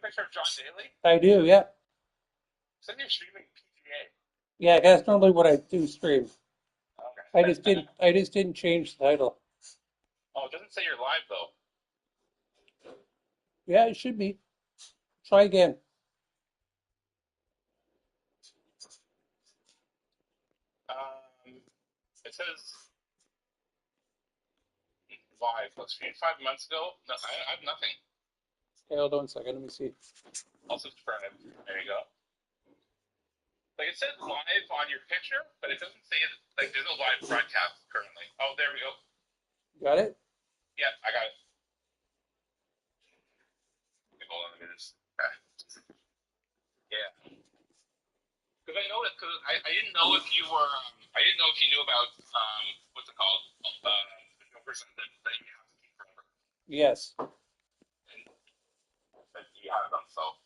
picture of John Daly? I do, yeah. Send me streaming PGA. Yeah, that's normally what I do stream. I just Okay. didn't I just didn't change the title. Oh, it doesn't say you're live though. Yeah, it should be. Try again. It says live. Let's see. 5 months ago. No, I have nothing. Okay, hold on a second. Let me see. I'll subscribe. There you go. Like it says live on your picture, but it doesn't say like there's no live broadcast currently. Oh, there we go. Got it? Yeah, I got it. Okay, hold on a minute. Yeah, because I know it. Because I didn't know if you were. I didn't know if you knew about what's it called? The Joker that you have to keep forever, Yes. and that you have them. So.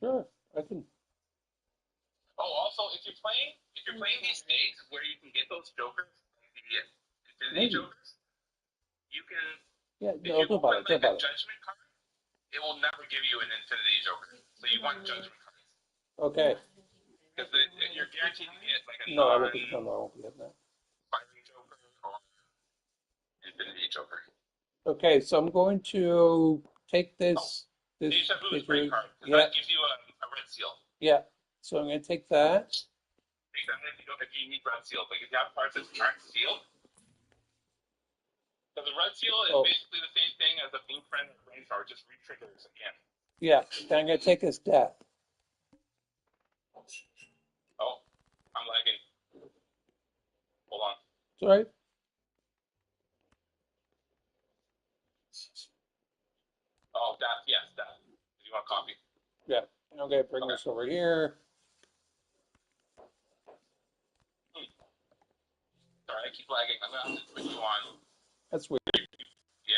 Sure. I can. Oh, also, if you're playing these days where you can get those Jokers, the Infinity Maybe. Jokers, you can. Yeah, If no, you don't bother. open Don't like a bother. Judgment card, it will never give you an Infinity Joker. So you want Judgment cards Okay. because you're guaranteed to get like a No, I won't be. No, no, I won't be getting that. non-firing Joker or Infinity Joker. Okay, so I'm going to take Oh, this Deja Vu is a great picture. card because Yeah, that gives you a red seal. yeah. So I'm going to take that. Take that if you need red seal. Like if you have cards that aren't sealed, because the red seal is Oh, basically the same thing as a blueprint or brain card, just re-triggers again. yeah. Then I'm going to take this death. Oh, I'm lagging. Hold on. Sorry. Oh, that, yes, that. You want a copy? Yeah. I'm going to bring Okay. this over here. Hmm. Sorry, I keep lagging. I'm gonna have to put you on. That's weird. Yeah,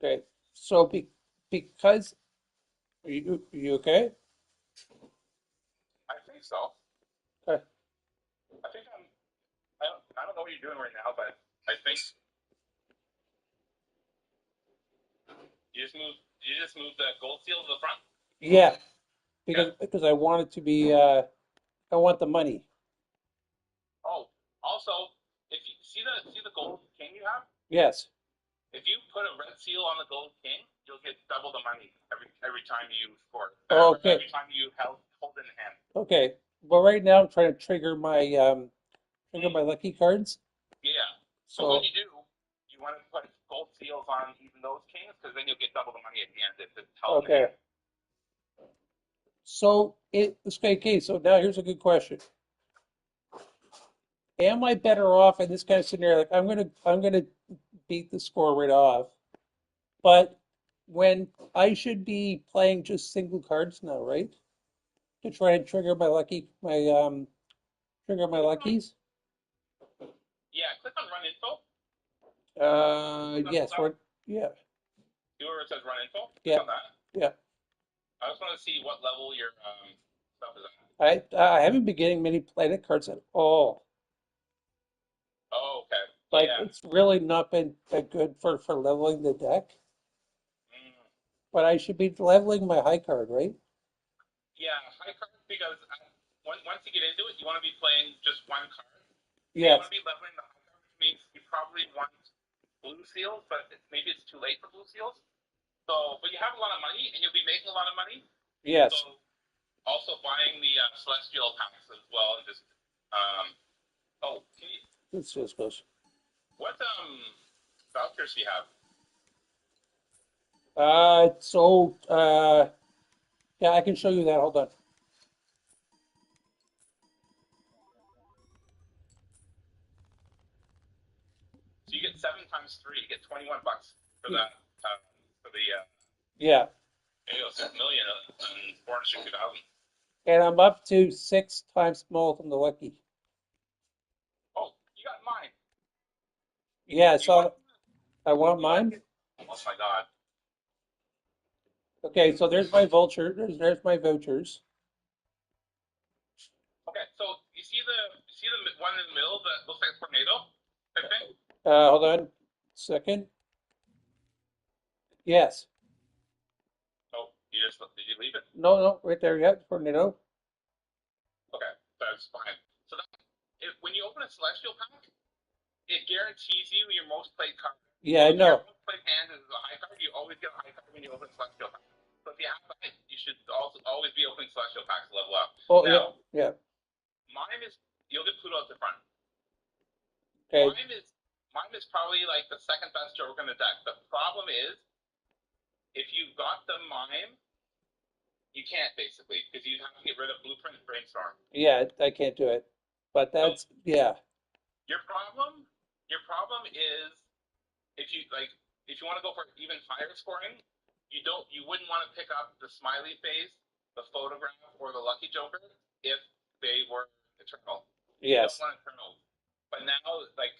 Okay. So because are you okay? I think so. Okay. I think I'm. I don't know what you're doing right now, but I think you just move. You just move the gold seal to the front. Yeah, Okay. because I want it to be I want the money. Oh, also, if you see the gold king you have, Yes. if you put a red seal on the gold king, you'll get double the money every time you score. Okay. Every time you hold it in hand. Okay. Well, right now I'm trying to trigger Mm. my lucky cards. Yeah. So when So you do, you want to put gold seals on even those kings because then you'll get double the money at the end if it's held in okay. hand. So okay. So now here's a good question. Am I better off in this kind of scenario? Like I'm gonna beat the score right off, but when I should be playing just single cards now, right? To try and trigger my Click on luckies. click on run info. Yes, That. yeah, See where it says run info. Click yeah, on that. yeah. I just want to see what level your stuff is at. I haven't been getting many planet cards at all. Oh, okay. Like Yeah. it's really not been that good for leveling the deck. Mm. But I should be leveling my high card, right? Yeah, high card because once you get into it, you want to be playing just one card. So you want Yes. to be leveling the high card, which means you probably want blue seals, but maybe it's too late for blue seals. So, but you have a lot of money, and you'll be making a lot of money. Yes. So, also buying the celestial packs as well, and just oh, Let's just go. what vouchers do you have? So yeah, I can show you that. Hold on. So you get 7 times 3, you get 21 bucks for Y- that for the Yeah. 6 million and 460,000. And I'm up to 6 times more from the lucky. Oh, you got mine. Yeah, You want so I want you want to mine. get? Oh my god. Okay, so there's my vulture. There's my vouchers. Okay, so you see the one in the middle that looks like a tornado type thing? Hold on. Second? Yes. Oh, did you leave it? No, no, right there. Yep, tornado. Okay, that's fine. So that when you open a celestial pack, it guarantees you your most played card. Yeah, So I if your know. most played hand is a high card, you always get a high card when you open a celestial pack. So if you have that, you should also always be opening celestial packs to level up. Oh, yeah, Now, yeah. mime is you'll get Pluto at the front. Okay. Mime is mime is probably like the second best joke in the deck. The problem is if you've got the mime, you can't basically because you have to get rid of Blueprint and Brainstorm. Yeah, I can't do it. But So that's, yeah, your problem, your problem is if you like if you want to go for even higher scoring, you wouldn't want to pick up the smiley face, the photograph, or the lucky joker if they were eternal. You don't yes. want eternal. But now like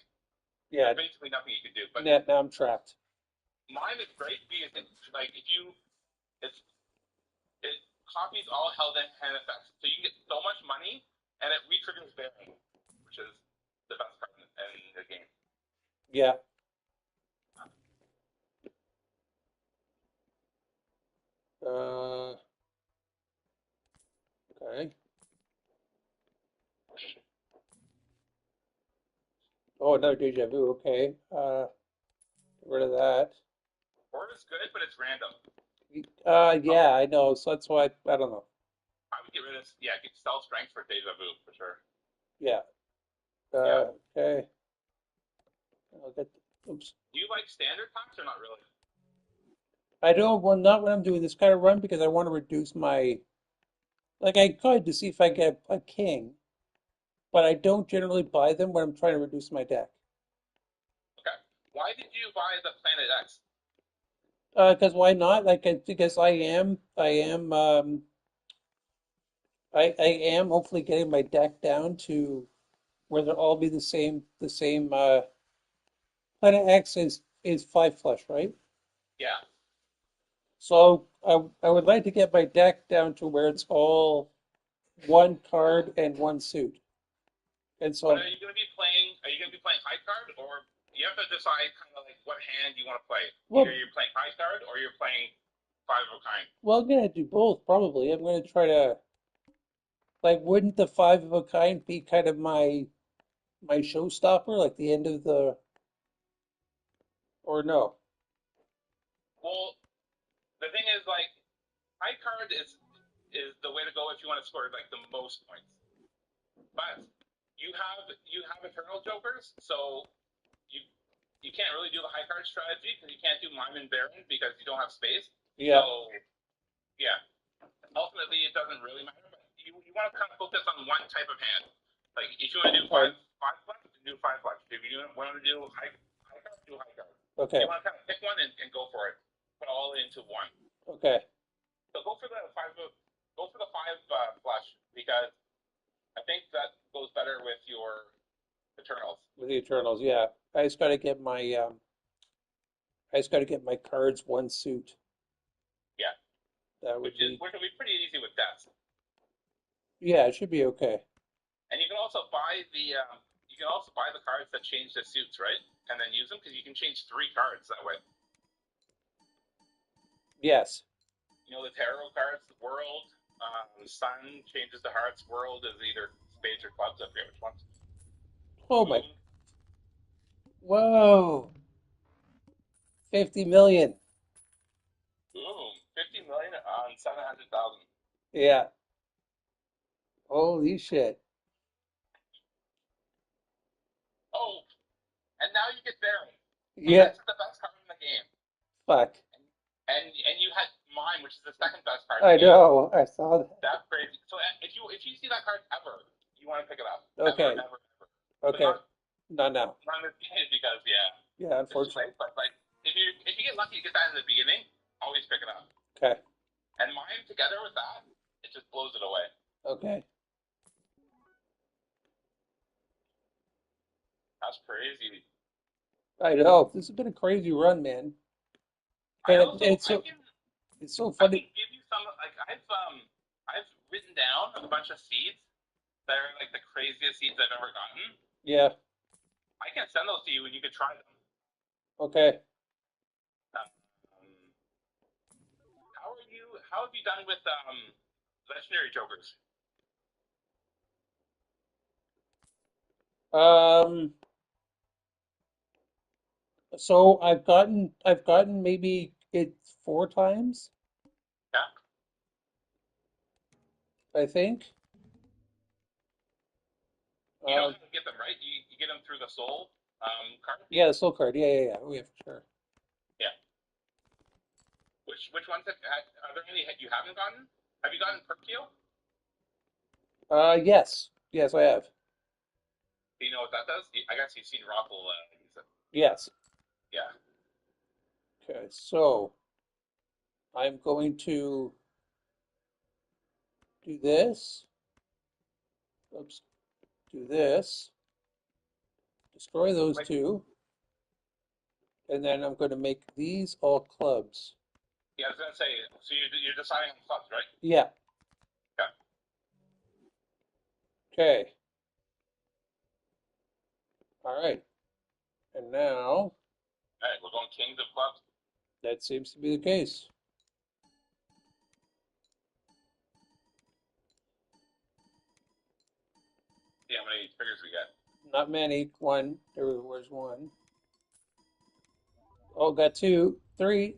Yeah, there's basically nothing you can do. But now I'm trapped. mine is great because like if you it's it copies all held hand effects. So you can get so much money and it re-triggers Baron, which is the best card in the game. Yeah. Uh, okay. Oh, another deja vu. Okay. Get rid of that. Or it's good, but it's random. Yeah, I know. So that's why I don't know. I would get rid of get spell strength for deja vu for sure. Yeah. Yeah. Okay. I'll get, oops. Do you like standard packs or not really? I don't, well, not when I'm doing this kind of run because I want to reduce my, like I could to see if I get a king, but I don't generally buy them when I'm trying to reduce my deck. Okay. Why did you buy the Planet X? Because why not? Because I am hopefully getting my deck down to where they'll all be the same. Planet X is five flush, right? Yeah. So I would like to get my deck down to where it's all one card and one suit. And But so, are you gonna be playing high card or you have to decide kind of like what hand you want to play. Either well, you're playing high card or you're playing five of a kind. well, I'm gonna do both probably. I'm gonna try to like, wouldn't the five of a kind be kind of my showstopper, like the end of the, or no? Well, the thing is like high card is the way to go if you want to score like the most points. But you have eternal jokers, so you you can't really do the high card strategy because you can't do Mime and Baron because you don't have space. Yeah. So yeah, ultimately it doesn't really matter. But you want to kind of focus on one type of hand. Like if you want to do All right. five flush, do five flush. If you want to do high card, do high card. Okay. You want to kind of pick one and go for it. Put all into one. Okay. So go for the five. Go for the five flush because I think that goes better with your Eternals. With the Eternals, yeah. I just gotta get my cards one suit. Yeah, That would be, which will be pretty easy with Death. yeah, it should be okay. And you can also buy the cards that change the suits, right? And then use them because you can change 3 cards that way. Yes. You know the tarot cards, the World, Sun changes the hearts. World is either spades or clubs. I forget which ones. Oh my, Moon, whoa, 50 million. boom, 50 million on 700,000. Yeah. Holy shit. Oh, and now you get Baron. So Yeah. this is the best card in the game. Fuck. And you had mine, which is the second best card in I the game. know. I saw that. That's crazy. So if you see that card ever, you want to pick it up. Ever, Okay. ever, ever. But Okay. Not now. not in this game because Yeah, it's too unfortunately. late. But like if you get lucky to get that in the beginning, always pick it up. Okay. And mine together with that, it just blows it away. Okay. That's crazy. I know. This has been a crazy run, man. I And also it's so I can funny. give you some like I've written down a bunch of seeds that are like the craziest seeds I've ever gotten. Yeah. I can send those to you and you can try them. Okay. Um, how are you? How have you done with legendary jokers? Um, so I've gotten maybe it 4 times, Yeah, I think. you know Uh, how to get them right. You get them through the soul card. yeah, the soul card. Yeah, yeah, yeah. Oh, yeah, for sure. Yeah. Which ones are there any you haven't gotten? Have you gotten Perkio? Yes. Yes, I have. Do you know what that does? I guess you've seen Rockle use it. Yes. Yeah. Okay, so I'm going to do this. Oops, do this. Destroy those Like, two. And then I'm going to make these all clubs. yeah, I was gonna say. So you're deciding on clubs, right? Yeah. Yeah. Okay. All right. And now All right, we're going kings of clubs. that seems to be the case. See how many figures we get. Not many. One. There was one. Oh, got two, three.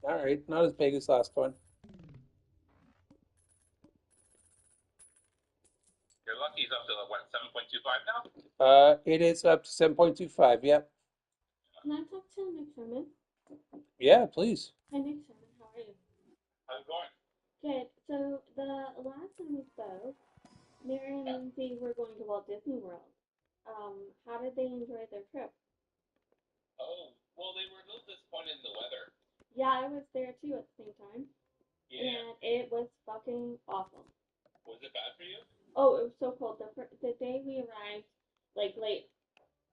All right. Not as big as last one. Your lucky's up to what 7.25 now. It is up to 7.25. Yep. Can I talk to Nick Sherman? Yeah, please. Hi, Nick Sherman. How are you? How's it going? Good. So the last time we spoke, Mary and Yeah. Lindsay were going to Walt Disney World. How did they enjoy their trip? Oh, well, they were a little disappointed in the weather. Yeah, I was there too at the same time, Yeah. and it was fucking awful. Was it bad for you? Oh, it was so cold. The day we arrived, like late,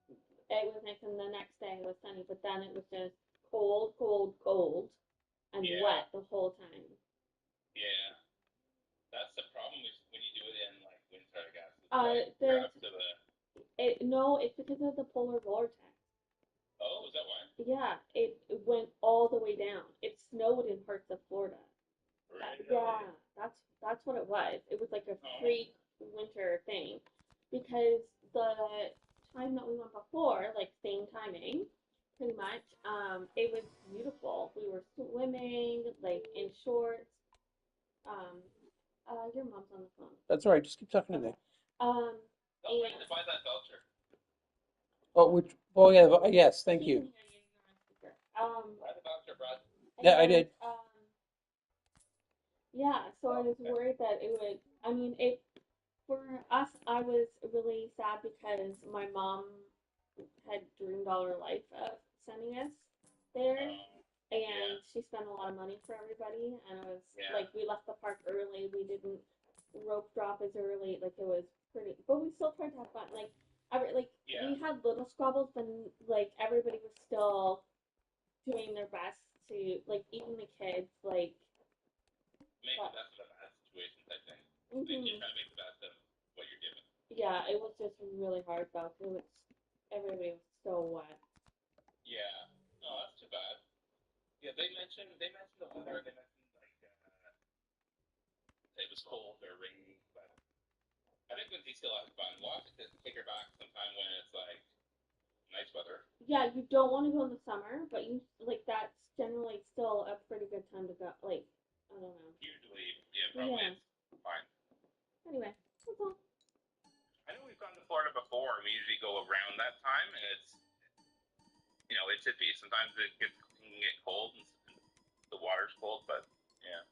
it was nice, and the next day it was sunny, but then it was just cold, cold, cold, and Yeah. wet the whole time. Yeah. That's the problem when you do it in like winter, I guess. It's Uh, like you're there's up to the. no, it's because of the polar vortex. Oh, is that why? Yeah, it went all the way down. It snowed in parts of Florida. Really? Yeah, that's what it was. It was like a Oh. freak winter thing because the time that we went before, like same timing, pretty much, it was beautiful. We were swimming like in shorts. Um, your mom's on the phone. That's all right. Just keep talking to me. Okay. Um, Don't forget and to buy that voucher. Oh, which? Oh, yeah. Yes. Thank she can you. hear you. You're on speaker. Buy the voucher, Brad. Yeah, I And did. yeah, so I Oh, was okay. worried that it would. I mean, it for us. I was really sad because my mom had dreamed all her life of sending us there, Yeah. and she spent a lot of money for everybody. And it was Yeah. like we left the park early. We didn't rope drop as early. Like it was pretty, but we still tried to have fun. Like Yeah. we had little squabbles, but like everybody was still doing their best to like even the kids like. Make the But, best of a bad situation type thing. Like you're mhm. trying to make the best of what you're given. Yeah, it was just really hard though. It was everybody was so wet. Yeah. Oh, that's too bad. Yeah, they mentioned the weather. They mentioned like it was cold or rainy, but I think Lindsay still has fun. We'll have to take her back sometime when it's like nice weather. Yeah, you don't want to go in the summer, but you like that's generally still a pretty good time to go. Like I don't know. Usually, yeah, probably Yeah. it's fine. Anyway, that's all. I know we've gone to Florida before, and we usually go around that time, and it's iffy. Sometimes it can get cold and the water's cold, but yeah,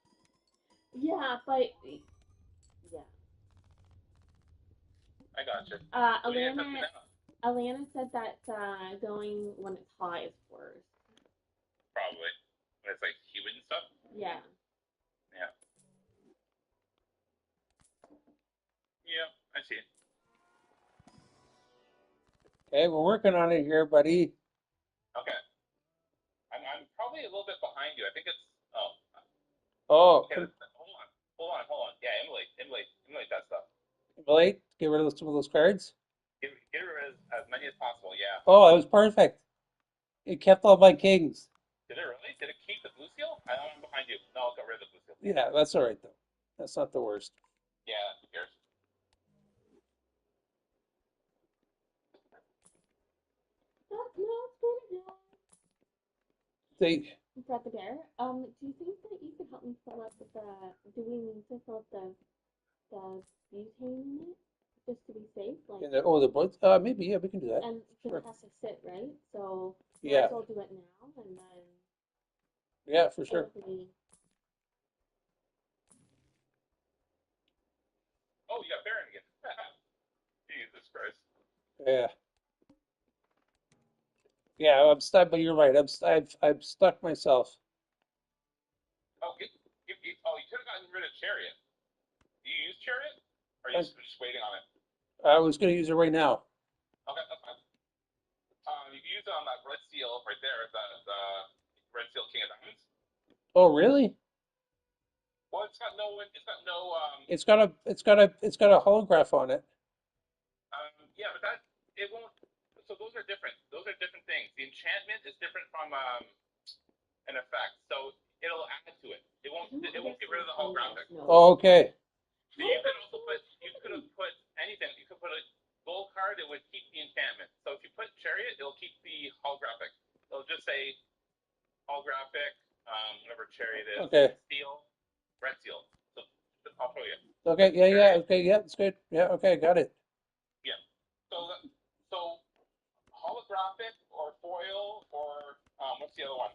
Yeah, but yeah. I got you. So what are you guys up to Alana now? Alana said that going when it's hot is worse. Probably when it's like humid and stuff. Yeah. Yeah, yeah, I see. Okay, we're working on it here, buddy. Okay, I'm probably a little bit behind you. I think it's Oh, okay. Hold on. Yeah, emulate that stuff. Blake, get rid of some of those cards. Get rid of as many as possible. Yeah. Oh, that was perfect. It kept all my kings. Did it really? Did it keep the blue seal? I'm behind you. No, it got rid of the blue seal. Yeah, that's all right though. That's not the worst. Yeah, who cares? No, it's pretty good. They, Got the bear. Do you think that you could help me fill up the? Do we need to fill up the butane in it just to be safe? Like, oh, the blood. Maybe yeah, we can do that. and Sure. it has to sit right. So might Yeah, as well do it now, and then yeah, for sure. it'll be. Oh, you got Baron again. Jesus Christ. Yeah, yeah. I'm stuck, but you're right. I've stuck myself. Oh, oh, you could have gotten rid of Chariot. Do you use Chariot? Or are you I, just waiting on it? I was going to use it right now. Okay, that's fine. You can use it on that red seal right there, the red seal King of Diamonds. Oh, really? Well, It's got a holograph on it. yeah, but it won't. So those are different. Those are different things. The enchantment is different from an effect. So it'll add to it. It won't get rid of the holographic. Oh, okay. So you could also you could have put anything. You could put a gold card. It would keep the enchantment. So if you put Chariot, it'll keep the holographic. It'll just say holographic, whatever Chariot is. Okay. Red seal. So I'll show you. Okay. Yeah. Yeah. Okay. Yeah. It's good. Yeah. Okay. Got it. Yeah. So holographic or foil or what's the other one?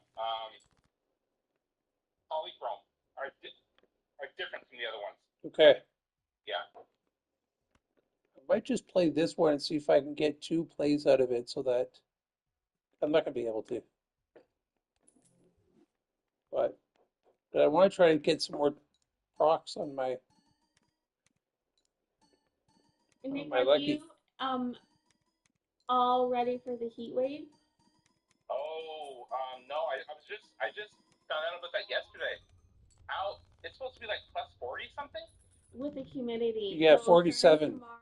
Polychrome are different from the other ones. Okay. Yeah. I might just play this one and see if I can get 2 plays out of it so that I'm not going to be able to. But I want to try to get some more procs on my Nick, my are lucky. you all ready for the heat wave? Oh, no, I just found out about that yesterday. It's supposed to be like plus 40 something? With the humidity. Yeah, So 47. tomorrow.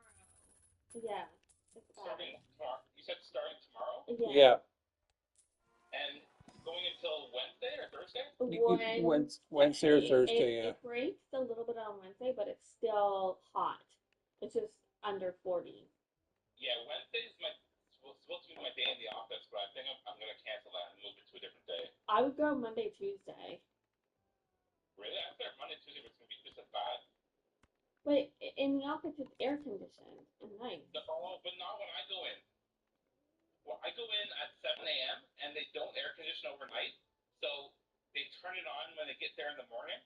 Yeah. It's Starting tomorrow. You said starting tomorrow? Yeah. Yeah. And going until Wednesday or Thursday? Wednesday or Thursday, yeah. It breaks a little bit on Wednesday, but it's still hot. It's just under 40. Yeah, Wednesday's supposed to be my day in the office, but I think I'm going to cancel that and move it to a different day. I would go Monday, Tuesday. Really? I thought Monday, Tuesday was going to be just as bad. But in the office, it's air conditioned and nice. No, but not when I go in. Well, I go in at 7 a.m. and they don't air condition overnight, so they turn it on when they get there in the morning.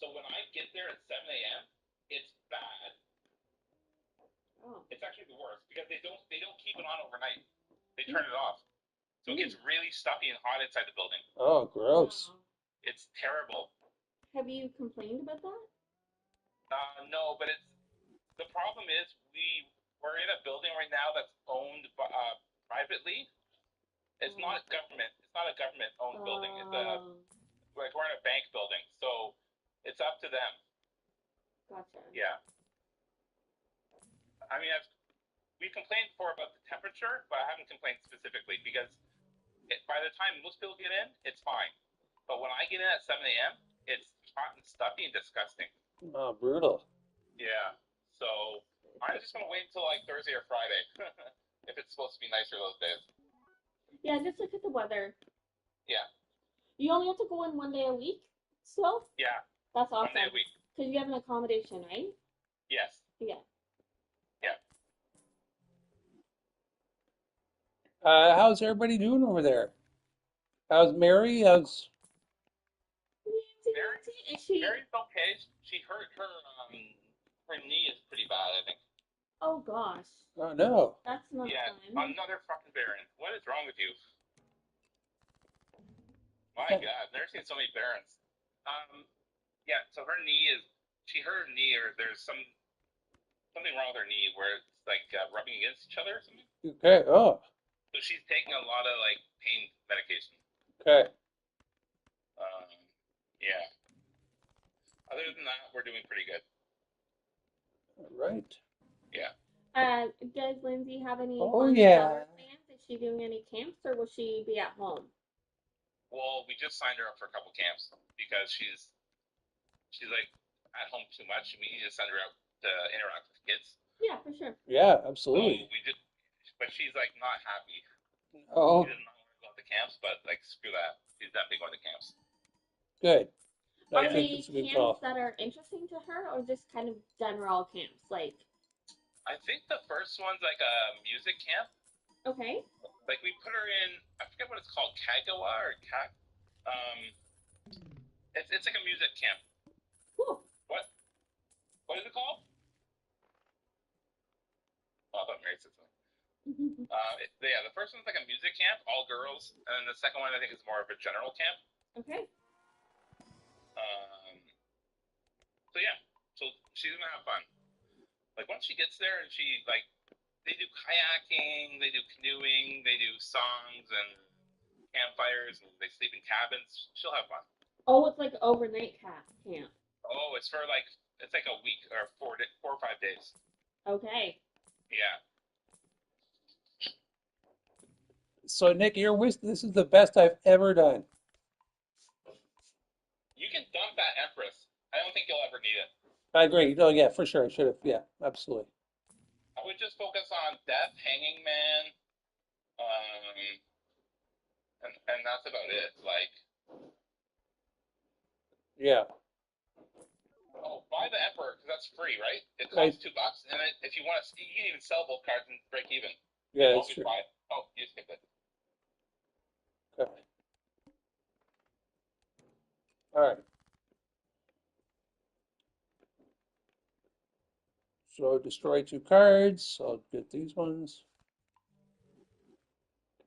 So when I get there at 7 a.m., it's bad. Oh. It's actually the worst because they don't keep it on overnight. They turn it off, so it gets really stuffy and hot inside the building. Oh, gross. Wow. It's terrible. Have you complained about that? No, but the problem is we're in a building right now that's owned privately. It's not government. It's not a government-owned building. It's like we're in a bank building, so it's up to them. Gotcha. Yeah. I mean, we complained before about the temperature, but I haven't complained specifically because by the time most people get in, it's fine. But when I get in at 7 a.m., it's hot and stuffy and disgusting. Oh, brutal. Yeah. So I'm just gonna wait until like Thursday or Friday if it's supposed to be nicer those days. Yeah, just look at the weather. Yeah. You only have to go in one day a week still? Yeah. That's awesome. 1 day a week. Because you have an accommodation, right? Yes. Yeah. Yeah. How's everybody doing over there? How's Mary? How's Mary's okay. She hurt her knee is pretty bad, I think. Oh gosh. Oh no. That's not fun. Another fucking Baron. What is wrong with you? My God, I've never seen so many Barons. Yeah, so she hurt her knee, or there's something wrong with her knee where it's like rubbing against each other or something. Okay. Oh. So she's taking a lot of like pain medication. Okay. Yeah. Other than that, we're doing pretty good. All right. Yeah. Does Lindsay have any Oh, fun yeah. summer plans? Is she doing any camps or will she be at home? Well, we just signed her up for a couple camps because she's like at home too much. We need to send her out to interact with kids. Yeah, for sure. Yeah, So absolutely. we did, but she's like not happy. Oh, She does not want to go to camps, but like screw that. She's definitely going to camps. good. I Are think they it's a good camps call. that are interesting to her or just kind of general camps? Like, I think the first one's like a music camp. okay, Like we put her in, I forget what it's called, Kagawa or Kag. Um, it's like a music camp. cool. What what is it called? Oh, I thought Mary said something. Yeah, the first one's like a music camp, all girls, and then the second one I think is more of a general camp. Okay. Um, so yeah, so she's gonna have fun. Like once she gets there and she like they do kayaking, they do canoeing, they do songs and campfires, and they sleep in cabins. She'll have fun. Oh, it's like overnight camp. Oh, it's like a week or 4 or 5 days. Okay. Yeah, So, Nick, this is the best I've ever done. you can dump that Empress. I don't think you'll ever need it. I agree. Oh, yeah, for sure. I should have. Yeah, absolutely. I would just focus on Death, Hanging Man, um, and that's about it. Like, Yeah. oh, buy the Emperor because that's free, right? It I, costs $2, and if you want to, you can even sell both cards and break even. yeah, You that's always true. buy it. Oh, you skipped it. Okay. All right. So destroy 2 cards. I'll get these ones.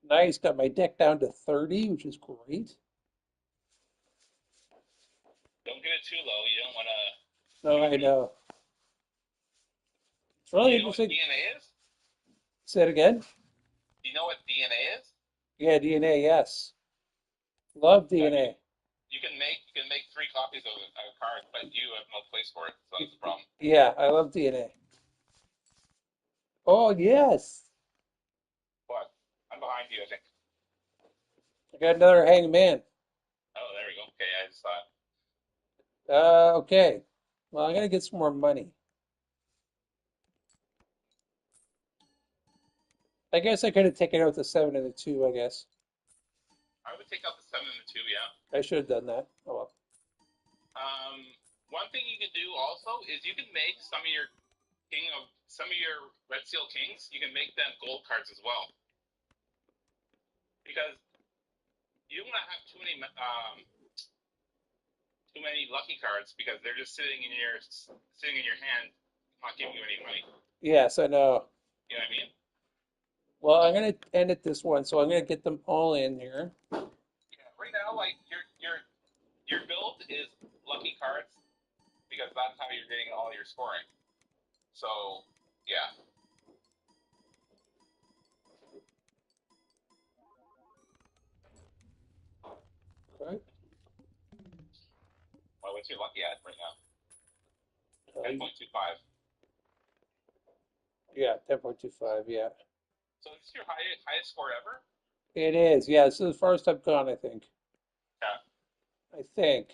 Nice. Got my deck down to 30, which is great. Don't get it too low. You don't want to. No, I know. It's really Do you know what interesting. DNA is? Say it again. Do you know what DNA is? Yeah, DNA. Yes. Love Yeah, DNA. you can make 3 copies of a card, but you have no place for it, so that's the problem. Yeah, I love DNA. Oh, yes. But I'm behind you, I think. I got another hangman. Oh, there we go. Okay, I just thought. Okay. Well, I'm gonna get some more money. I guess I could have taken out the 7 and the 2, I guess. I would take out the 7 and the 2. Yeah. I should have done that. Oh well. Um, one thing you can do also is you can make some of your Red Seal Kings. You can make them gold cards as well, because you don't want to have too many lucky cards because they're just sitting in your hand, not giving you any money. Yes, I know. You know what I mean? Well, I'm gonna end it this one, so I'm gonna get them all in here. Yeah. Right now, like your build is lucky cards because that's how you're getting all your scoring. So yeah. Okay. Well, what's your lucky at right now? Uh, 10.25. yeah, 10.25. Yeah, So this is your highest score ever? it is. Yeah, this is the first I've gone. I think. Yeah. I think.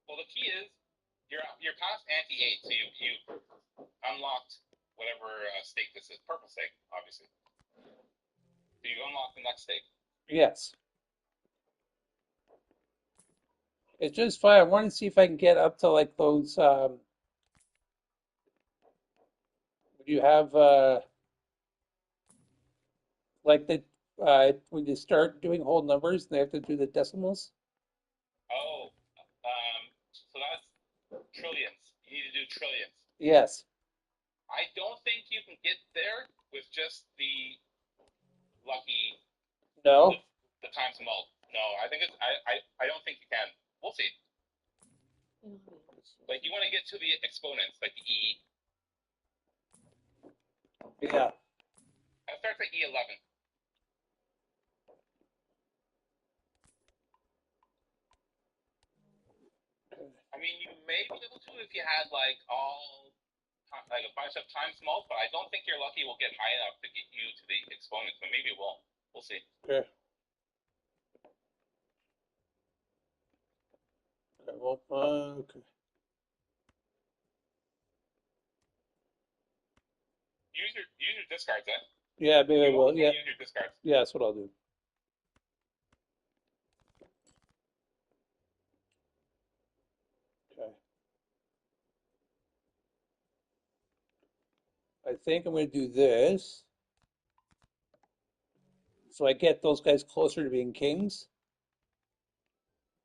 Well, the key is you're past ante 8, so you unlocked whatever stake this is, purple stake, obviously. So you unlock the next stake. Yes. It's just fun. I want to see if I can get up to like those. Would you have like the when you start doing whole numbers, they have to do the decimals? Oh, so that's trillions. You need to do trillions. Yes. I don't think you can get there with just the lucky No. the times mult. No, I think I don't think you can. We'll see. Like you want to get to the exponents, like the E. Yeah. That starts at E11. I mean, you may be able to if you had like all like a bunch of times mulch, but I don't think you're lucky we'll get high enough to get you to the exponents, but maybe we'll. We'll see. Okay. Okay. Well, okay. Use your discards, eh? Yeah, maybe I You will. always Yeah. use your discards. Yeah, that's what I'll do. Okay. I think I'm going to do this. So I get those guys closer to being kings.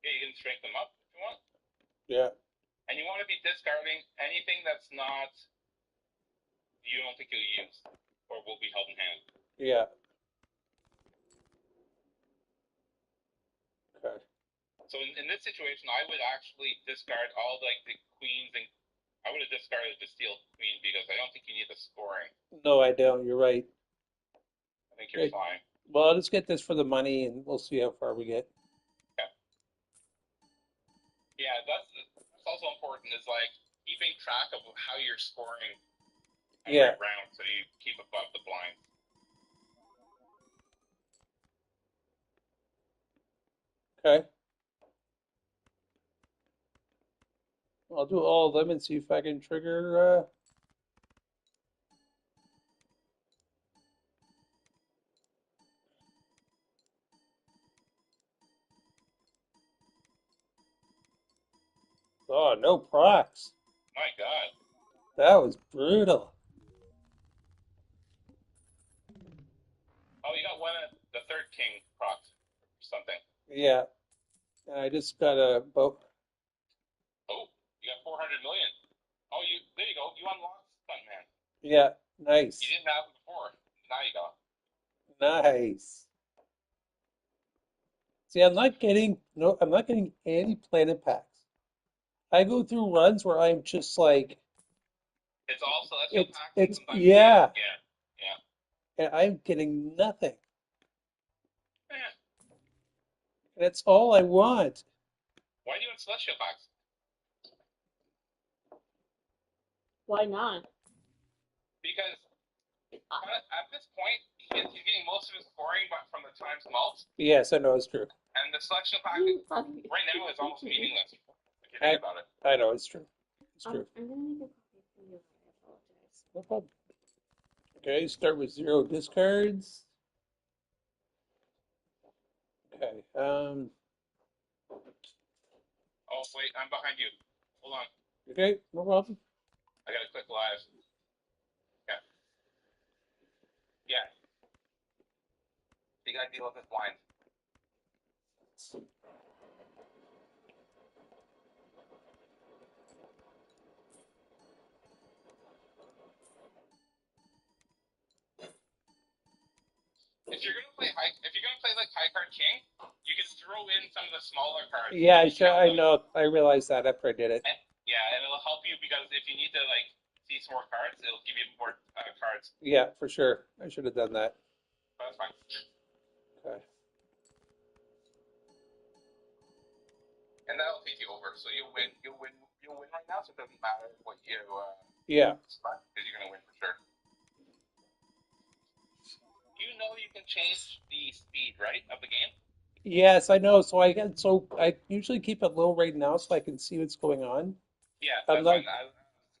Yeah, you can shrink them up if you want. Yeah. And you want to be discarding anything that's not you don't think you'll use or will be held in hand. Yeah. Okay. So in this situation, I would actually discard all like the queens and I would have discarded the steel queen because I don't think you need the scoring. No, I don't. You're right. I think you're Okay. fine. Well, let's get this for the money and we'll see how far we get. Yeah, that's also important is like keeping track of how you're scoring every Yeah. round so you keep above the blinds. Okay. I'll do all of them and see if I can trigger. Oh, no procs. My God. That was brutal. Oh, you got one of the third king proc or something. Yeah. And I just got a boat. Oh, you got 400 million. Oh, there you go. You unlocked Stuntman. Yeah. You Nice. didn't have it before. Now you go. Nice. See, I'm not getting any planet packs. I go through runs where I'm just like, It's all celestial it's packs and it's sometimes yeah, yeah, yeah. and I'm getting nothing. Eh, And that's all I want. why do you want celestial packs? Why not? Because at this point, he's getting most of his scoring but from the times mulch, Yes, I know it's true. and the selection pack right now is almost meaningless if you think about it. I know it's true. It's true. I'm gonna make a copy for you. I apologize. No problem. Okay, start with 0 discards. Okay. Oh wait, I'm behind you. Hold on, Okay, no problem. I gotta click live. Yeah, yeah. You gotta deal with this blind. If you're gonna play like high card king, you can throw in some of the smaller cards. Yeah, to sure. count I them. know. I realized that after I did it. Yeah, and it'll help you because if you need to like see some more cards, it'll give you more cards. Yeah, for sure. I should have done that. But that's fine. Okay. And that'll take you over. So you'll win. You'll win right now. So it doesn't matter what you Yeah. spot because you're gonna win for sure. You know you can change the speed, right, of the game. Yes, I know. So I usually keep it low right now so I can see what's going on. Yeah, I'm that's not fine. I was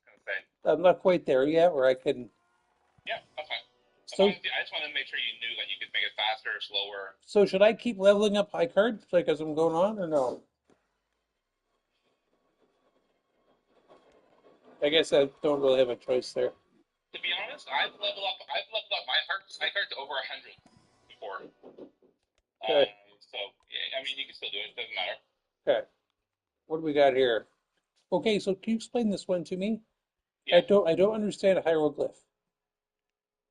gonna say. I'm not quite there yet where I can. Yeah, that's fine. So I just wanted to make sure you knew that you could make it faster or slower. so should I keep leveling up high cards like as I'm going on or no? I guess I don't really have a choice there. To be honest, I've leveled up my high card to over 100 before. Okay. So yeah, I mean you can still do it. It doesn't matter. Okay. What do we got here? Okay, so can you explain this one to me? Yeah. I don't understand hieroglyph.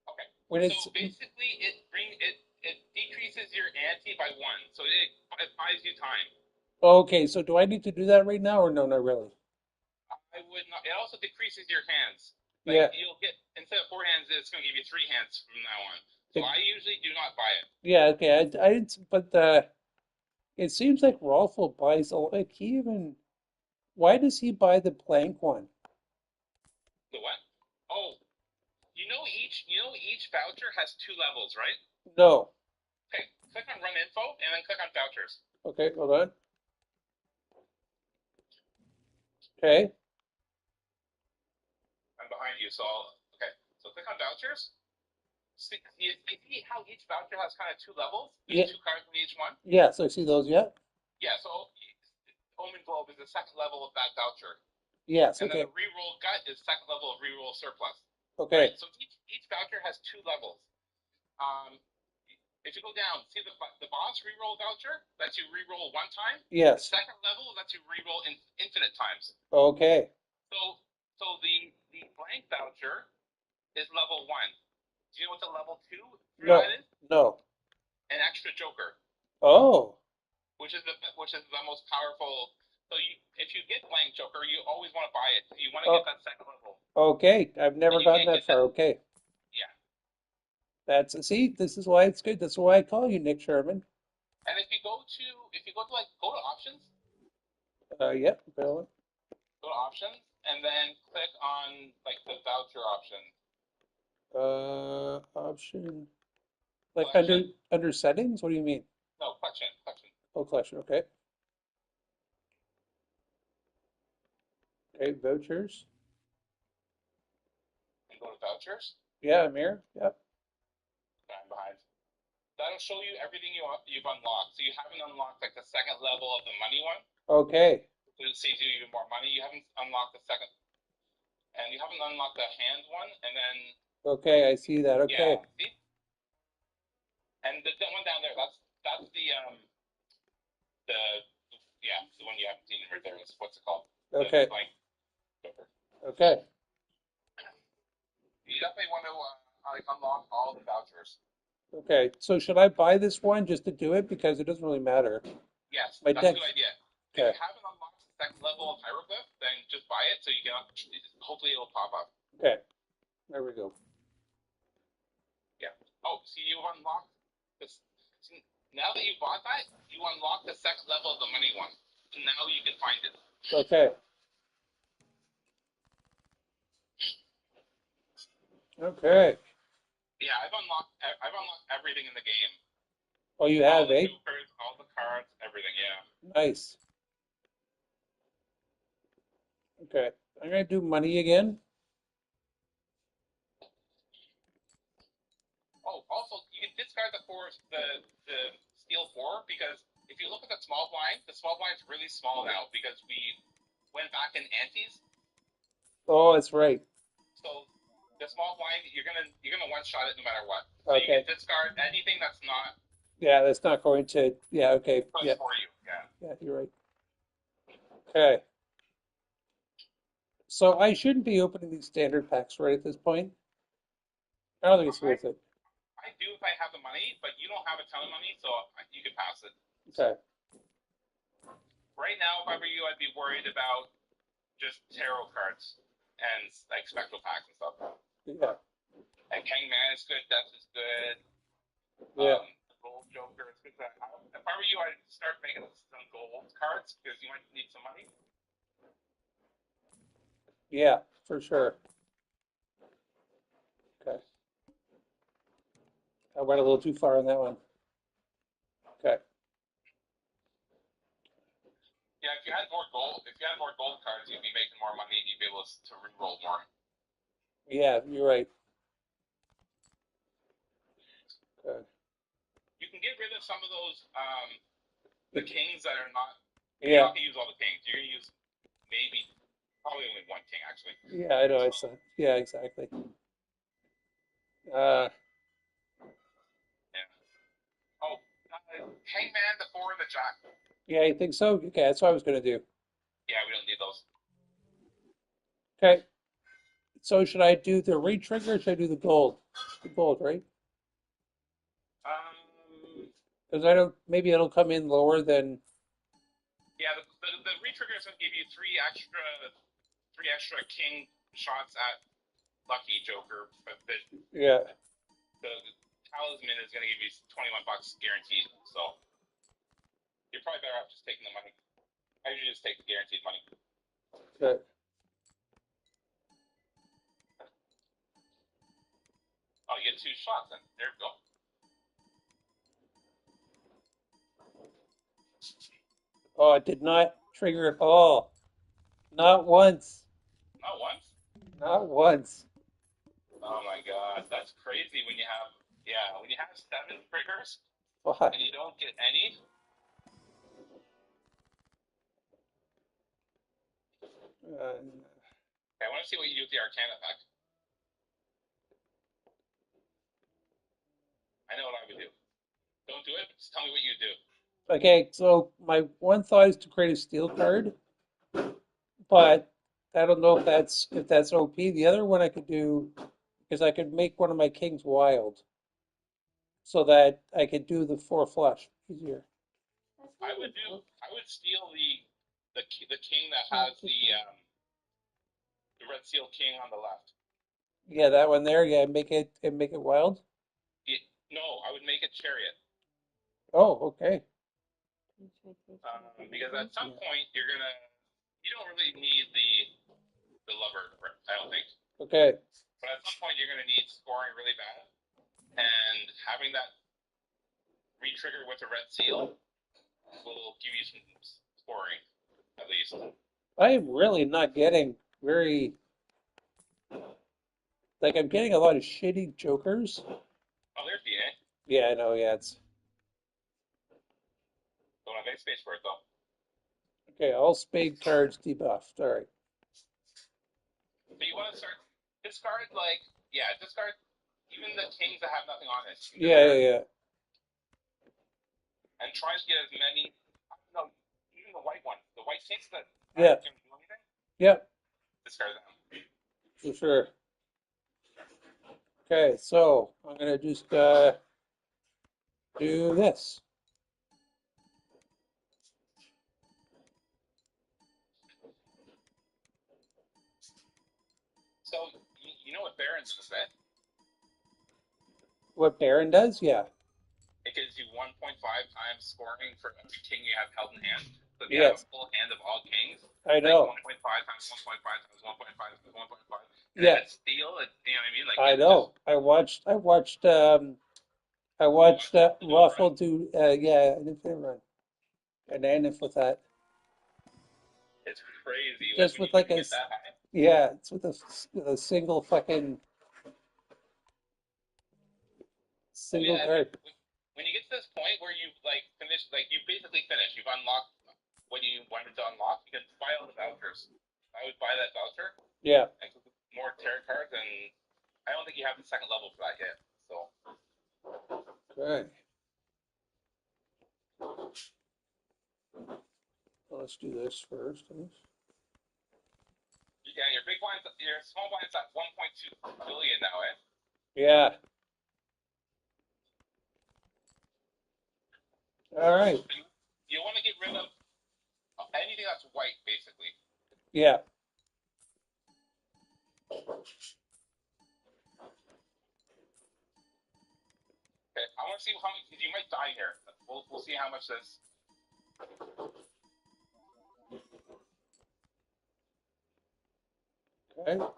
Okay. When it's So basically, it decreases your ante by 1, so it buys you time. okay, so do I need to do that right now or no, not really? I would not. It also decreases your hands. Like Yeah. you'll get instead of 4 hands, it's going to give you 3 hands from now on. So It- I usually do not buy it. Yeah, okay. I didn't, but it seems like Rolfo buys like he even. Why does he buy the blank one? The what? Oh, each voucher has two levels, right? No. Okay, click on run info and then click on vouchers. Okay, hold on. Okay. I'm behind you, so okay. So click on vouchers. See, you see how each voucher has kind of two levels? There's Yeah. two cards in each one. Yes, I see those. Yeah. Yeah, so Omen Globe is the second level of that voucher. Yes. And then Okay. the reroll gut is second level of reroll surplus. Okay. Right? So each voucher has two levels. Um, if you go down, see the boss reroll voucher lets you reroll one time. The Yes. second level lets you reroll infinite times. Okay. So the blank voucher is level one. Do you know what the level two for No. that is? No. An extra joker, Oh. which is the most powerful. So if you get blank joker, you always want to buy it. You want to Oh. get that second level. Okay. I've never And you gotten can't that get that. far. Okay. Yeah. That's see. This is why it's good. That's why I call you Nick Sherman. And go to options, Yep. Go and then click on like the voucher option. on. Option. Like Collection. under settings. What do you mean? No, collection. Oh, collection. Okay. Okay. Vouchers. And go to vouchers. Yeah, I'm here. Yep. I'm behind. That'll show you everything you've unlocked. So you haven't unlocked like the second level of the money one. Okay. So it saves you even more money. You haven't unlocked the second, and you haven't unlocked the hand one, and then Okay. I see that. Okay. yeah, see, and the one down there, that's the yeah, the one you haven't seen right there is what's it called? Okay. The blank joker. Okay. You definitely want to like unlock all the vouchers. Okay. So should I buy this one just to do it because it doesn't really matter? Yes, My that's a deck. good idea. If Okay. you haven't unlocked the second level of hieroglyph, then just buy it so you can hopefully it'll pop up. Okay. There we go. Yeah. Oh, see, you've unlocked this. See, now that you bought that, you unlock the second level of the money one. So now you can find it. Okay. Okay. Yeah, I've unlocked everything in the game. Oh, you All have, the eh? jokers, all the cards, everything. Yeah. Nice. Okay. I'm gonna do money again. Oh, also you can discard the steel four because if you look at the small blind's really small now because we went back in antes. Oh, that's right. So the small blind, you're gonna one shot it no matter what. So you Okay. can discard anything that's not Yeah, that's not going to. Yeah. Okay. push Yeah. for you. Yeah. Yeah. You're right. Okay. So I shouldn't be opening these standard packs right at this point. I don't think it's worth it. I do if I have the money, but you don't have a ton of money, so you can pass it. Okay. Right now, if I were you, I'd be worried about just tarot cards and like spectral packs and stuff. Yeah. And Hangman is good. Death is good. Yeah. Gold Joker is good. If I were you, I'd start making some gold cards because you might need some money. Yeah. For sure. Okay. I went a little too far on that one. Okay. Yeah, if you had more gold cards, you'd be making more money and you'd be able to re-roll more. Yeah. You're right. Okay. You can get rid of some of those the kings that are not. You're Yeah. not gonna use all the kings. You're gonna use probably only one king actually. Yeah. I know. I saw. Yeah. Exactly. Uh. Yeah. Oh, Hangman, the four, and the jack. Yeah. You think so? Okay. That's what I was gonna do. Yeah, we don't need those. Okay. So should I do the re-trigger or should I do the gold? The gold, right? Because I don't, maybe it'll come in lower than, Yeah, the re-trigger is gonna give you three extra king shots at Lucky Joker, but yeah. the talisman is gonna give you $21 guaranteed. So you're probably better off just taking the money. I usually just take the guaranteed money. Okay. Oh, you get 2 shots then. There we go. Oh, it did not trigger at all. Not once. Not once. Not once. Oh my god, that's crazy when you have, yeah, when you have 7 triggers Fuck. and you don't get any. Okay, I want to see what you do with the Arcana effect. I know what I would do. Don't do it. Just tell me what you do. Okay, so my one thought is to create a steel card, but I don't know if that's OP. The other one I could do is I could make one of my kings wild, so that I could do the 4 flush easier. That's I really would do. cool. I would steal the king that has the red seal king on the left. Yeah, that one there. Yeah, make it wild. It, no, I would make it chariot. Oh, okay. Because at some point you don't really need the lover. I don't think. Okay. But at some point you're gonna need scoring really bad, and having that re-trigger with a red seal will give you some scoring at least. I am really not getting very like I'm getting a lot of shitty jokers. Oh, there's the A. Yeah, I know. Yeah, it's Don't have any space for it though. okay. All spade cards debuffed. All right. So you want to start discard discard even the kings that have nothing on it. Yeah. And try to get as many. No, even the white one, the white kings that Yeah. aren't going to do anything. Yep, Discard them. for sure. Okay, so I'm gonna just do this. So you know what Barons is, right? What Baron does? Yeah. It gives you 1.5 times scoring for every king you have held in hand. So if you have Yes, a full hand of all kings, I like know. 1.5 times 1.5 times 1.5 times 1.5. And Yeah, if it's steel, you know what I mean? Like I it's just know. I watched Ruffle do yeah, an infinite run, and I ended with that. it's crazy like Just when you with like can get that high. yeah, it's with a single fucking Oh single yeah, and card. when you get to this point where you've like finished, like you basically finished, you've unlocked what you wanted to unlock, you can buy all the vouchers. I would buy that voucher Yeah. and more tarot cards, and I don't think you have the second level for that yet. So Okay. Well, let's do this first. yeah, your small blind's at 1.2 billion now, eh? Yeah. All right. So you want to get rid of anything that's white, basically. Yeah. Okay, I want to see how much, because you might die here. We'll see how much this. Okay. Oh,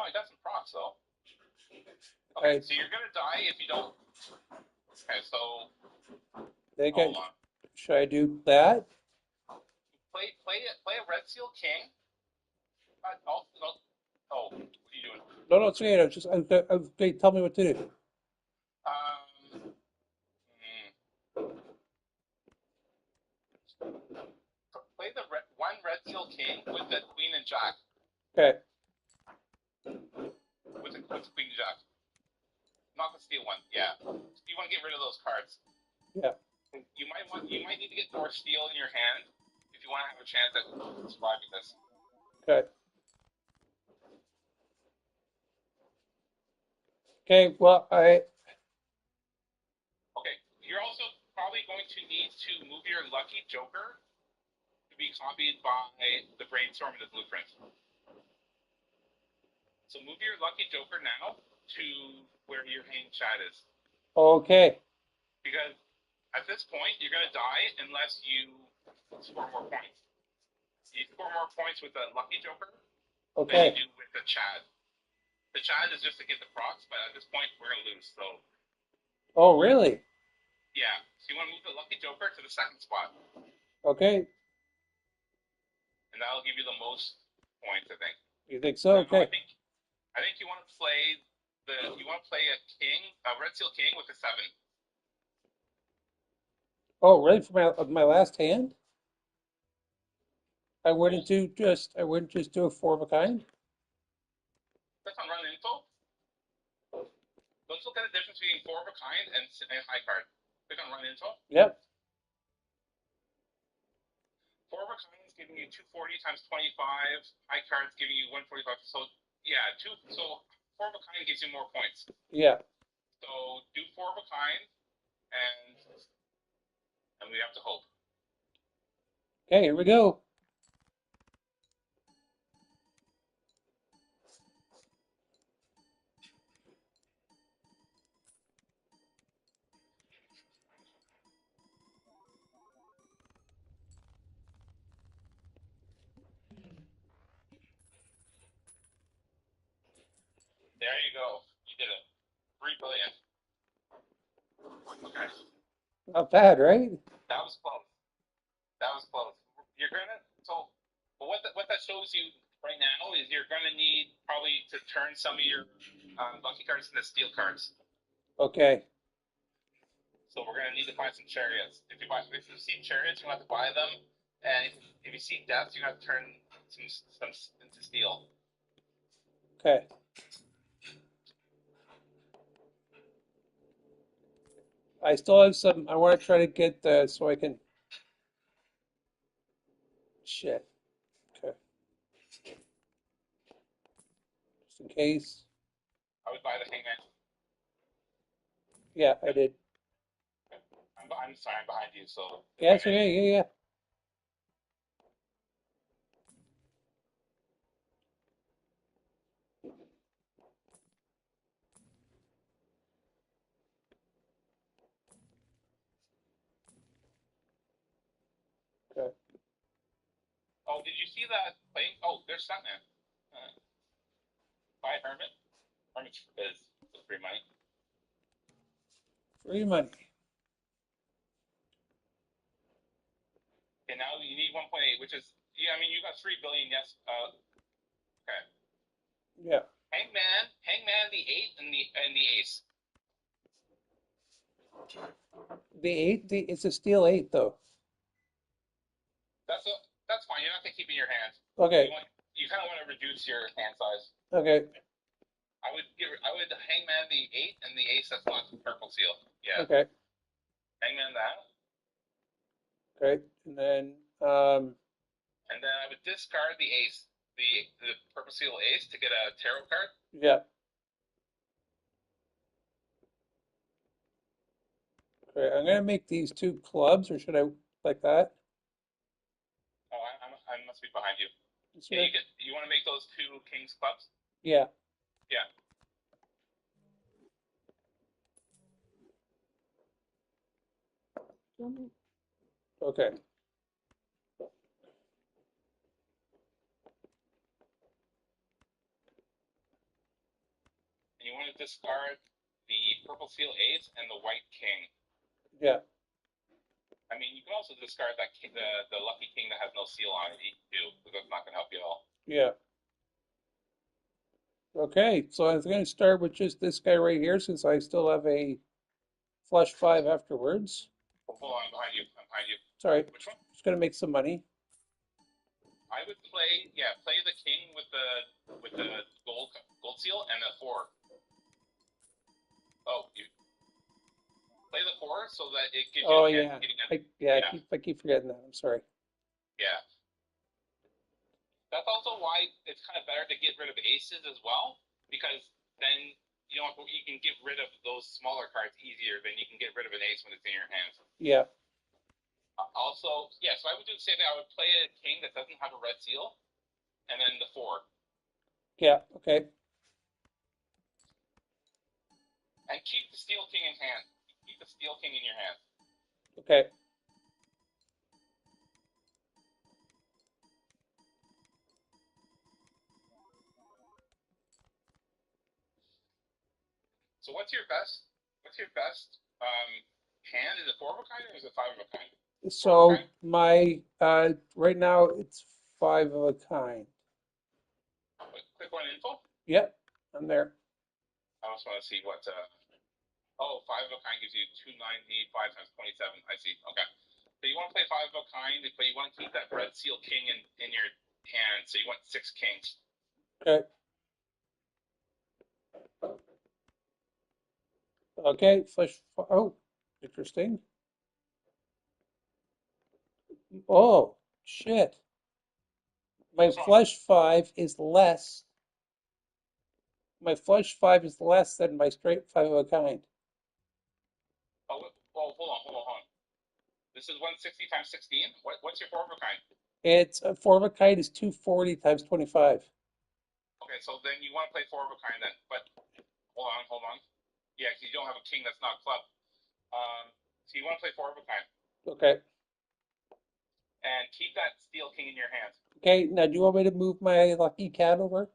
I got some procs though. All Okay, right. so you're gonna die if you don't. Okay, so They hold got. on. Should I do that? Play a red seal king. Oh, no. Oh, what are you doing? No, it's okay. Okay, tell me what to do. Um, play the one red seal king with the queen and jack. Okay. With the queen and jack. Not the steel one. Yeah. You want to get rid of those cards. Yeah. You might need to get more steel in your hand if you want to have a chance at surviving this. Okay. Okay. Well, Okay. You're also probably going to need to move your lucky joker to be copied by the brainstorm and the blueprint. So move your lucky joker now to where your hanging chat is. Okay. Because at this point, you're going to die unless you score more points. You score more points with the lucky joker than Okay. you do with the Chad. The challenge is just to get the procs, but at this point we're gonna lose. So Oh, really? yeah. So you want to move the lucky joker to the second spot, Okay. and that'll give you the most points, I think. You think so? No, Okay. I think you want to play a king, a red seal king with a 7. Oh, really? For my last hand? I wouldn't just do a four of a kind? Click on run info. Let's look at the difference between 4 of a kind and high card. Click on run info. Yep. 4 of a kind is giving you 240 times 25. High card's giving you 145. So yeah, 4 of a kind gives you more points. Yeah. So do 4 of a kind, and we have to hope. Okay, here we go. There you go. You did it. 3 billion. Okay. Not bad, right? That was close. That was close. You're gonna but what that shows you right now is you're gonna need probably to turn some of your lucky cards into steel cards. Okay. So we're gonna need to find some chariots. If you see chariots, you have to buy them, and if you see deaths, you have to turn some into steel. Okay. I still have some. I want to try to get so I can. Shit. Okay. Just in case. I would buy the hangman. Yeah, I did. I'm sorry, I'm behind you. So Yeah, it's okay. Yeah, yeah. Okay. oh, did you see that plane? Oh, there's Stuntman. Buy Hermit. Hermit is free money. Free money. Okay, now you need 1.8, which is yeah. I mean, you got 3 billion. Yes. Okay. Yeah. Hangman, the 8 and the ace. The eight. It's a steel eight though. That's fine. You're not gonna keep in your hand. Okay. You kind of want to reduce your hand size. Okay. I would hangman the 8 and the ace. That's not purple seal. Yeah. Okay. Hangman that. Okay. And then And then I would discard the ace, the purple seal ace to get a tarot card. yeah. Okay. I'm gonna make these two clubs, or should I like that? Oh, I must be behind you. This Yeah, way? you want to make those 2 kings clubs? Yeah. Yeah. Okay. And you want to discard the purple seal ace and the white king. Yeah. I mean, you can also discard that the lucky king that has no seal on it too, because that's not going to help you at all. Yeah. Okay, so I was going to start with just this guy right here since I still have a flush five afterwards. Hold on, I'm behind you. I'm behind you. Sorry, Which one? just going to make some money. I would play the king with the gold seal and the 4. Oh, you play the 4 so that it gives you Oh a chance yeah, of getting I keep forgetting that. I'm sorry. yeah. That's also why it's kind of better to get rid of aces as well, because then you can get rid of those smaller cards easier than you can get rid of an ace when it's in your hands. Yeah. Also, yeah, so I would do the same thing. I would play a king that doesn't have a red seal, and then the 4. Yeah. Okay. And keep the steel king in hand. Keep the steel king in your hand. Okay. So what's your best hand? Is it four of a kind or is it five of a kind? Four of a So kind? my right now it's five of a kind. Click on info. Yep, I'm there. I also want to see what oh, five of a kind gives you 290, 5 times 27. I see. Okay. So you want to play five of a kind, but you want to keep that red seal king in your hand. So you want six kings. Okay. Okay, oh, interesting. Oh, shit. My What's wrong? flush five is less. My flush five is less than my straight five of a kind. Oh, hold on, hold on, hold on. This is 160 times 16. What's your four of a kind? It's a four of a kind is 240 times 25. Okay, so then you want to play four of a kind then. But hold on. Yeah, because you don't have a king that's not club. So you want to play four of a kind Okay. and keep that steel king in your hand. Okay, now do you want me to move my lucky cat over?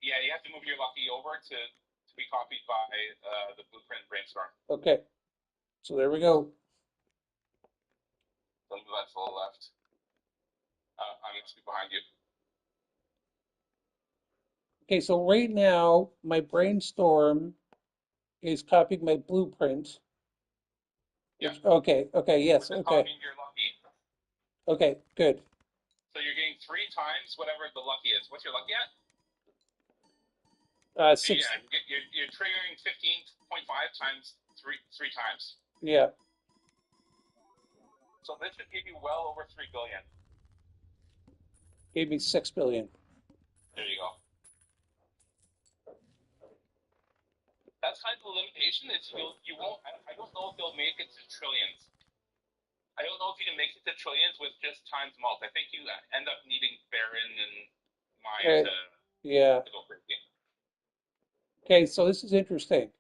Yeah, you have to move your lucky over to be copied by the blueprint brainstorm. Okay, so there we go. So move that to the left. I'm going to be behind you. Okay, so right now my brainstorm is copying my blueprint. Yeah. Okay, We're yes, just okay, copying your lucky. okay, good. So you're getting 3 times whatever the lucky is. What's your lucky at? Six, Yeah, you're triggering 15.5 times three times. yeah, So this should give you well over 3 billion. gave me 6 billion. There you go. That's kind of the limitation. Is you won't. I don't know if you'll make it to trillions. I don't know if you can make it to trillions with just times mult. I think you end up needing Baron and mine Okay, yeah. to go crazy. Okay, so this is interesting.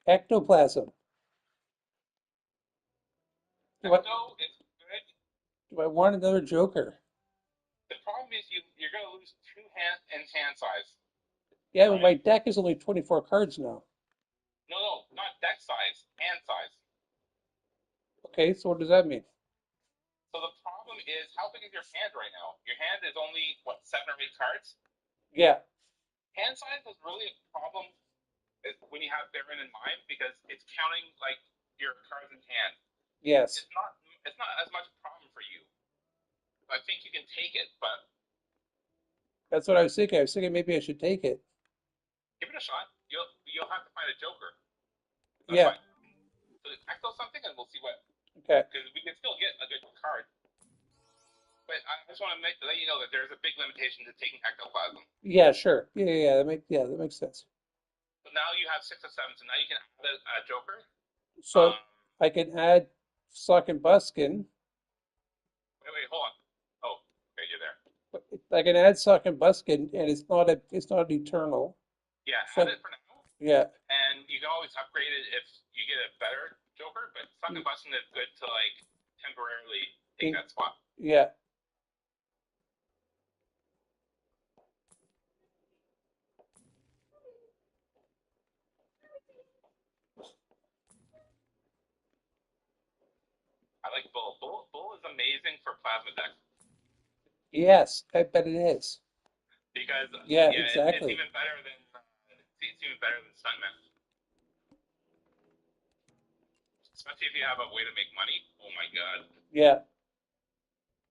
Ectoplasm. Do I, Ecto is good. do I want another Joker? The problem is you're going to lose 2 hand size. Yeah, but Right? my deck is only 24 cards now. No, not deck size, hand size. Okay, so what does that mean? So the problem is, how big is your hand right now? Your hand is only what 7 or 8 cards. Yeah, Hand size is really a problem when you have Baron in mind because it's counting like your cards in hand. yes. It's not as much a problem for you. I think you can take it, but That's what I was thinking. I was thinking maybe I should take it. give it a shot. You'll have to find a Joker. That's Yeah, fine. So Ecto something, and we'll see what okay. because we can still get a good card. But I just want to let you know that there's a big limitation to taking Ectoplasm. Yeah, sure. Yeah, that makes sense. So now you have 6 of 7. So now you can add a Joker. So I can add Suck and Buskin. Wait, hold on. Oh, okay, you're there. I can add Suck and Buskin, and it's not eternal. Yeah, So add it for now, yeah, and you can always upgrade it if you get a better Joker. But Suck and Bustin is good to like temporarily take that spot. yeah. I like Bull. Bull is amazing for plasma decks Yes, I bet it is. because Yeah, yeah, it's exactly. even better than Sunman. Especially if you have a way to make money. Oh my god. Yeah.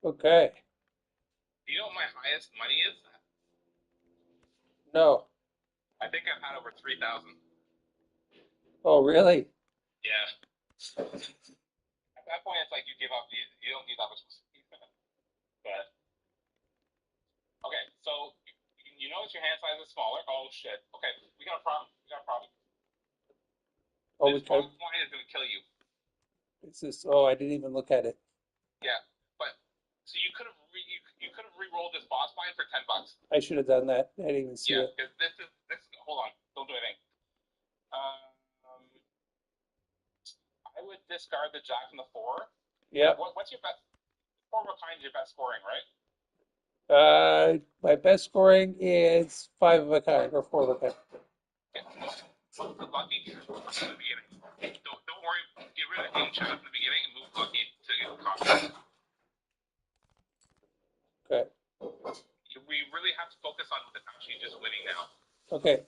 Okay. Do you know what my highest money is? No. I think I've had over 3,000. Oh, really? Yeah. At that point, it's like you give up. You don't need that much. But okay, so you notice your hand size is smaller. Oh shit. Okay, we got a problem. We got a problem. Oh, This boss line is gonna kill you. it's this. Oh, I didn't even look at it. Yeah, but so you could have you could have re-rolled this boss line for $10. I should have done that. I didn't even see Yeah, it. because this is hold on, don't do anything. I would discard the Jack and the 4. Yeah. What's your best? 4 of a kind is your best scoring, right? My best scoring is five of a kind or four of a kind. Okay. move the lucky from the beginning. Don't worry. Get rid of enchant from the beginning and move lucky to get copy. Okay. We really have to focus on actually just winning now. Okay.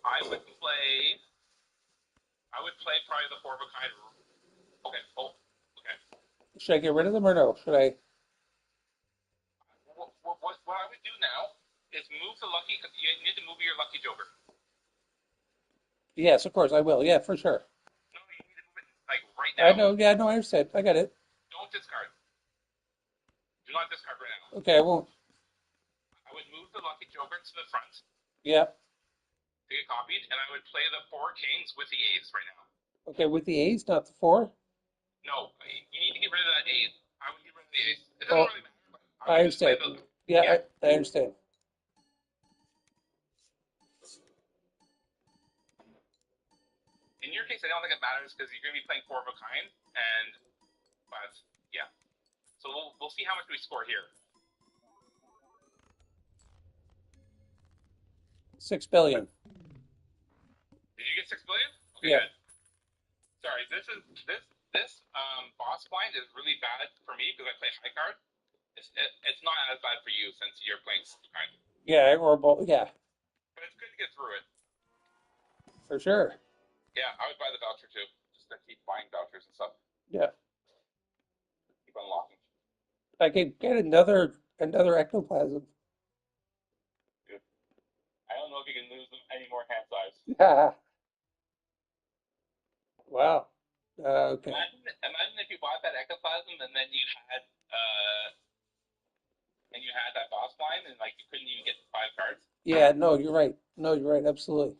I would play probably the four of a kind. Okay. Oh. Okay. Should I get rid of them or no? Should I? What I would do now is move the lucky. You need to move your lucky joker. Yes, of course I will. Yeah, for sure. No, you need to move it like right I now. know. Yeah, no, I understand. I got it. Don't discard. Do not discard right now. Okay, I won't. I would move the lucky joker to the front Yeah. to get copied, and I would play the four kings with the ace right now. Okay, with the A's, not the four. No, you need to get rid of that ace. I would get rid of the ace. It doesn't Oh, really matter. But I I would just play understand. the Yeah, yeah. I understand. In your case, I don't think it matters because you're going to be playing four of a kind, and but yeah. So we'll see how much we score here. 6 billion. Did you get 6 billion? Okay, Yeah. good. Sorry, this boss blind is really bad for me because I play high card. It's not as bad for you since you're playing kind, Yeah, or both. Yeah, but it's good to get through it. for sure. Yeah, I would buy the voucher too, just to keep buying vouchers and stuff. Yeah. Keep unlocking. I could get another ectoplasm. I don't know if you can lose them any more hand size. Wow. Okay. Imagine if you bought that ectoplasm and then you had that boss blind and like you couldn't even get 5 cards. Yeah, no, you're right. No, you're right. Absolutely.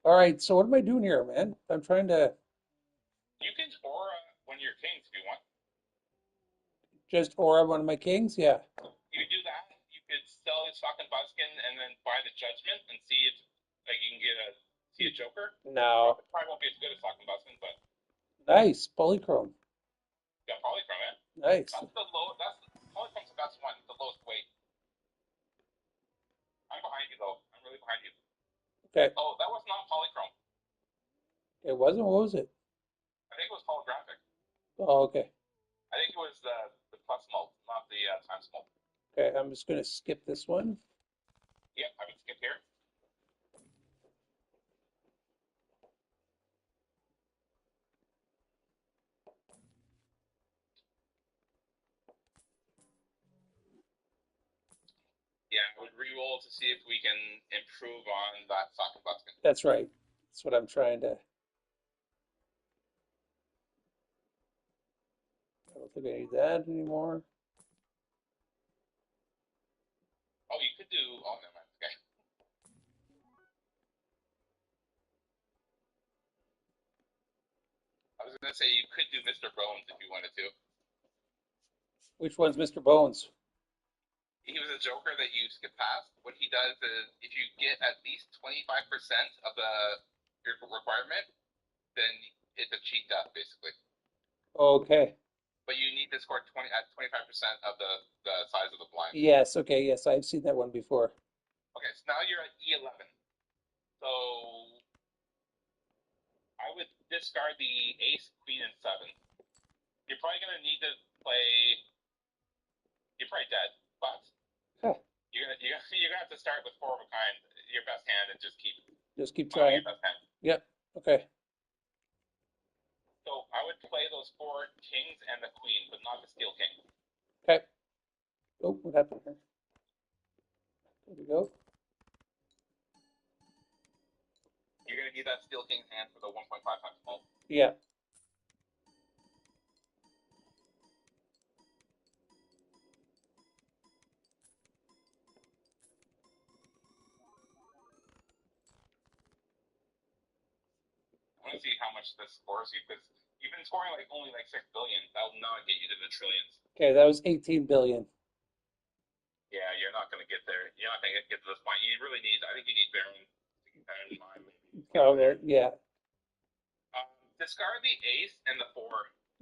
All right. So what am I doing here, man? I'm trying to You can aura one of your kings if you want. just aura one of my kings. Yeah. You could do that. You could sell his fucking buskin and then buy the judgment and see if like you can get a joker. No. Probably won't be as good as fucking buskin, but Nice. Polychrome. yeah, polychrome, man. Nice. Polychrome's the best one, the lowest weight. I'm behind you though. I'm really behind you. Okay. Oh, that was not polychrome. It wasn't. What was it? I think it was holographic. Oh, okay. I think it was the plus mold, not the times mold. Okay. I'm just gonna skip this one. Yep, I would skip here. Yeah, I would re-roll to see if we can improve on that socket buskin. That's right. That's what I'm trying to. I don't think I need that anymore. Oh, you could do. Oh, never mind. Okay. I was gonna say you could do Mr. Bones if you wanted to. Which one's Mr. Bones? He was a joker that you skip past. What he does is, if you get at least 25% of your requirement, then it's a cheat death basically. Okay. But you need to score 25% of the size of the blind. Yes. Okay. Yes, I've seen that one before. Okay, so now you're at E11. So I would discard the ace, queen, and 7. You're probably gonna need to play. You're probably dead, but Huh. you're gonna have to start with 4 of a kind, your best hand, and just keep Trying. your best hand. Yep. Okay. So I would play those 4 kings and the queen, but not the steel king. Okay. Oh, what happened here? There we go. You're gonna need that steel king's hand for the 1.5 times mold. Yeah. I want to see how much this scores you, because you've been scoring like only like 6 billion. That will not get you to the trillions. Okay, that was 18 billion. Yeah, you're not gonna get there. You're not gonna get to this point. You really need. I think you need Baron to keep that in mind. Maybe. Oh, there. Yeah. Discard the ace and the 4.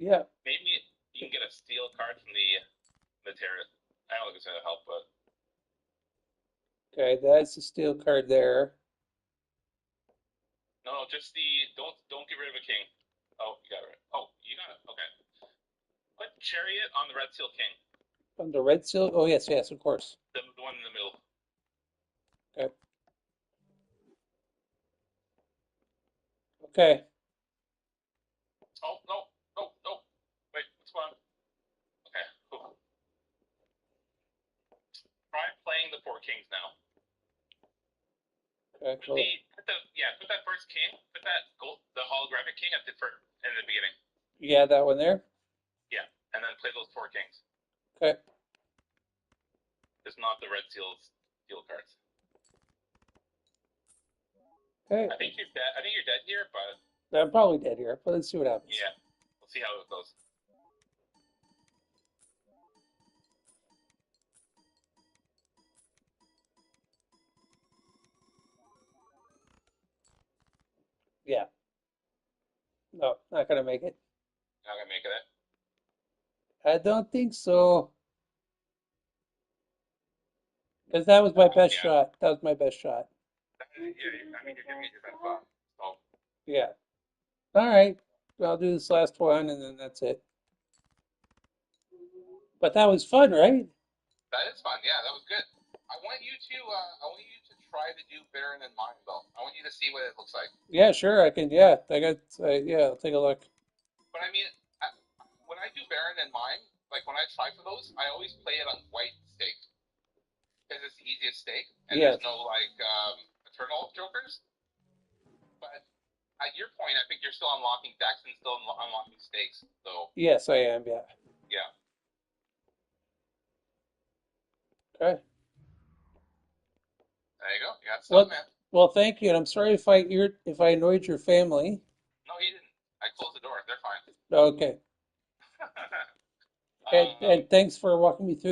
Yeah. Maybe you can get a steel card from the terrace. I don't think it's gonna help, but Okay, that's the steel card there. No, just the don't get rid of a king. Oh, you got it. Oh, you got it. Okay. Put chariot on the red seal king. On the red seal. Oh yes, yes, of course. The one in the middle. Okay. Okay. Oh no, no, no. Wait, what's going on? Okay. Ooh. Try playing the four kings now. Okay. Put Cool. put that first king. Put that gold, the holographic king at the first in the beginning. Yeah, that one there. Yeah, and then play those four kings. Okay. It's not the red seal cards. Okay. I think you're dead. I think you're dead here, but I'm probably dead here, but let's see what happens. yeah, we'll see how it goes. Yeah. No, not gonna make it. Not gonna make it. I don't think so. Because that was my best Yeah, shot. That was my best shot. yeah. I mean, you're giving it your best shot. So Yeah. All right. I'll do this last one and then that's it. But that was fun, right? that is fun. Yeah, that was good. I want you to try to do Baron in mind though. I want you to see what it looks like. Yeah, sure. I can. Yeah, I got. Yeah, I'll take a look. But I mean, when I do Baron in mind, like when I try for those, I always play it on white stake because it's the easiest stake, and Yes. there's no like eternal jokers. But at your point, I think you're still unlocking decks and still unlocking stakes. So Yes, I am. Yeah. yeah, Okay. there you go. You got Well, some, man. well, thank you. And I'm sorry if I annoyed your family. No, he didn't. I closed the door. They're fine. Okay. And um, thanks for walking me through